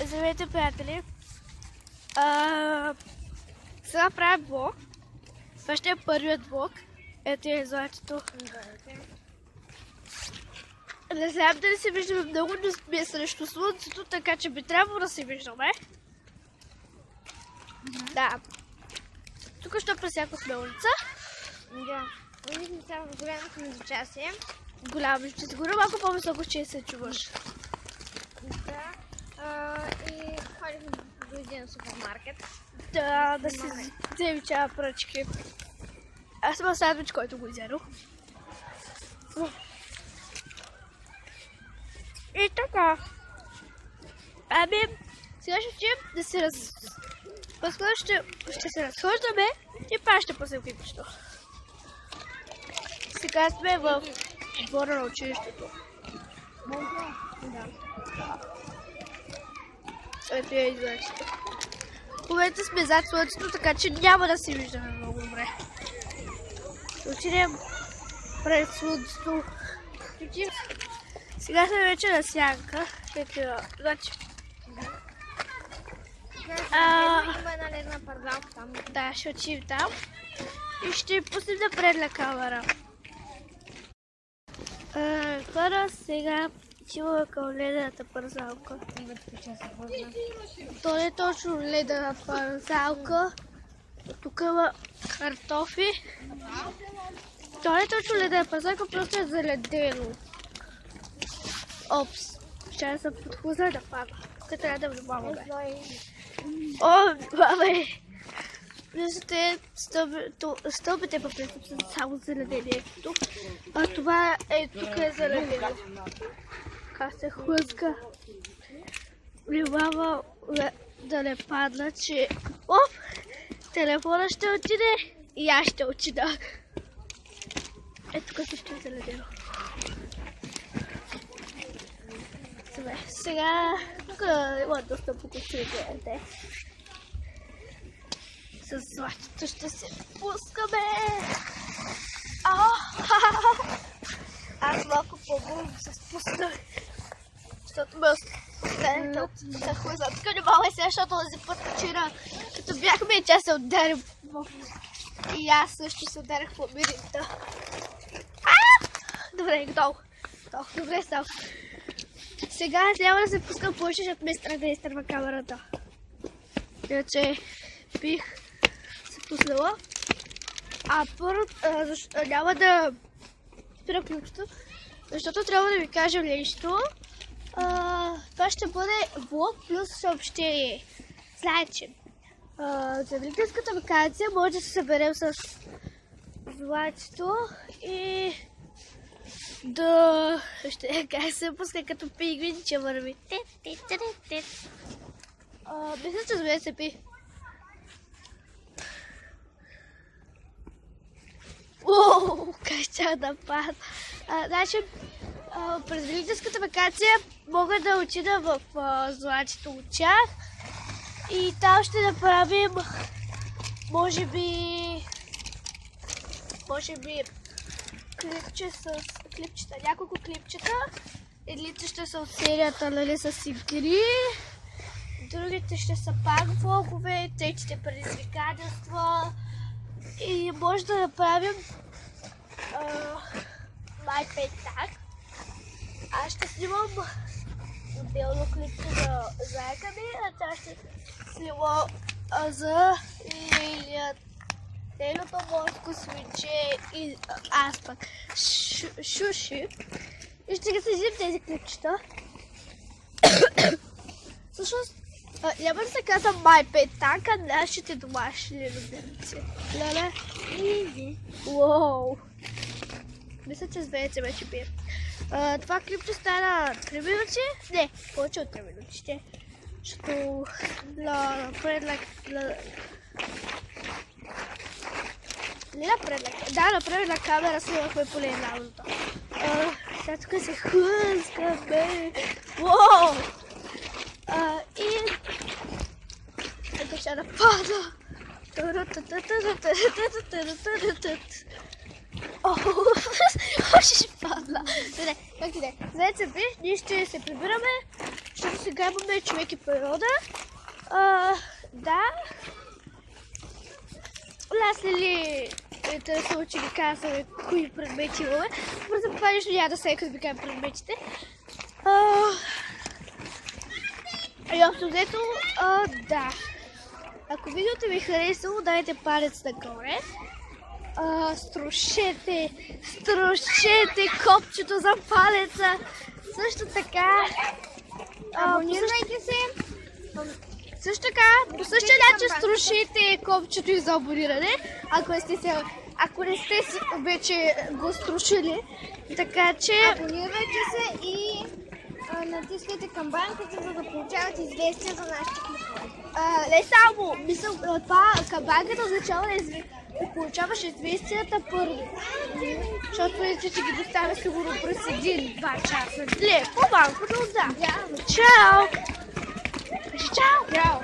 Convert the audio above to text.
Здравейте, приятели! Сега правя влог. Това ще е първият влог. Ето е златото. Не знам дали се виждаме много, но сме срещу слънцето, така че би трябвало да се виждаме. Да. Тук ще пресякохме улица. Да. Виждам само голямото междучасие. Голямо, ще се горе малко по-високо, че се чуваш. Да. И ходихме до един супермаркет. Да си вземи чая пръчки. Аз имам сандвич, който го изядох. И така. Сега ще отидем да се По-скоро ще се разхождаме и пак ще пуснем клипчето. Сега сме в двора на училището. Да. Ето е излъчето. В момента сме зад слънцето, така че няма да се виждаме много добре. Отидем пред слънцето. Сега сме вече на сянка. Значи. Има една ледна парзалка там. Да, ще отидем там. И ще пуснем на предна камера. Хора, сега отиваме към ледената парзалка. То не е точно ледена парзалка. Тук има картофи. То не е точно ледена парзалка, просто е заледено. Опс, ще да съм подхлузна да падна. Тук трябва да внимаваме. О, бабе! Виждате, стълбите по принцип са само заледени. А това е тук е заледено. Как се хлъзга. Внимава да не падна, че... Оп! Телефона ще отиде и аз ще отида. Ето тук също е заледено. Сега тук има доста покусили. С златото ще се пускаме. Аз малко по-бързо се спускам. Защото ме останете да хлъза. Тук не мога сега, защото този път вчера, като бяхме и тя се удари. И аз също се ударих в ламирита. Добре, готово. Добре става. Сега няма да се пускам повече, защото ме страх да изтърва камерата. Иначе бих се пуснала. Първо няма да спира ключото, защото трябва да ви кажа нещо. Това ще бъде влог плюс съобщение. Значи, за великанската ваканция може да се съберем с златото и да как се пуска като пингвин, че върви. Мисля, че змея се пи. Ооо, как ще да падна. Значи, през великанската ваканция мога да отида в златито от тях и там ще направим може би клипчета, няколко клипчета. Едните ще са от серията, нали, с игри, другите ще са пак влогове, третите предизвикателства и може да направим MyPet Tag. Аз ще снимам отделно клипче за зайка ми, а тя ще снима за нейното морско свинче и аз пък Шуши. И ще ги съжим тези клипчета. Всъщност, няма да се казва MyPet Tag, а нашите домашни любимци. Леле? Уоу! Мисля, че звеете вече пие. Това клипче стана 3 минути. Не, повече от 3 минути ще. Защото напред на камера снимахме поне една минута. Сега тук се хлъзгаме. Уоу! И... Ето ще напада. ще падна. Добре, как и да е. Знаете, ние ще се прибираме, защото сега имаме човек и природа. Да. Аз ли интересува, че ги казваме кои предмети имаме. Бързо това нещо няма да се като ви кажем предметите. И общо взето, да. Ако видеото ви е харесало, дайте палец нагоре. Струшете копчето за палеца. Също така, Абонирайте се. също така, по същия начин струшите копчето и за абониране, ако не сте си вече го струшили. Така че Абонирайте се и натискайте камбанката, за да получавате известия за нашите клипове. не само, това камбанката означава да получаваш известията първи. Защото иначе ще ги доставя сигурно през 1-2 часа. Не, по-малко, но да. Чао! Чао!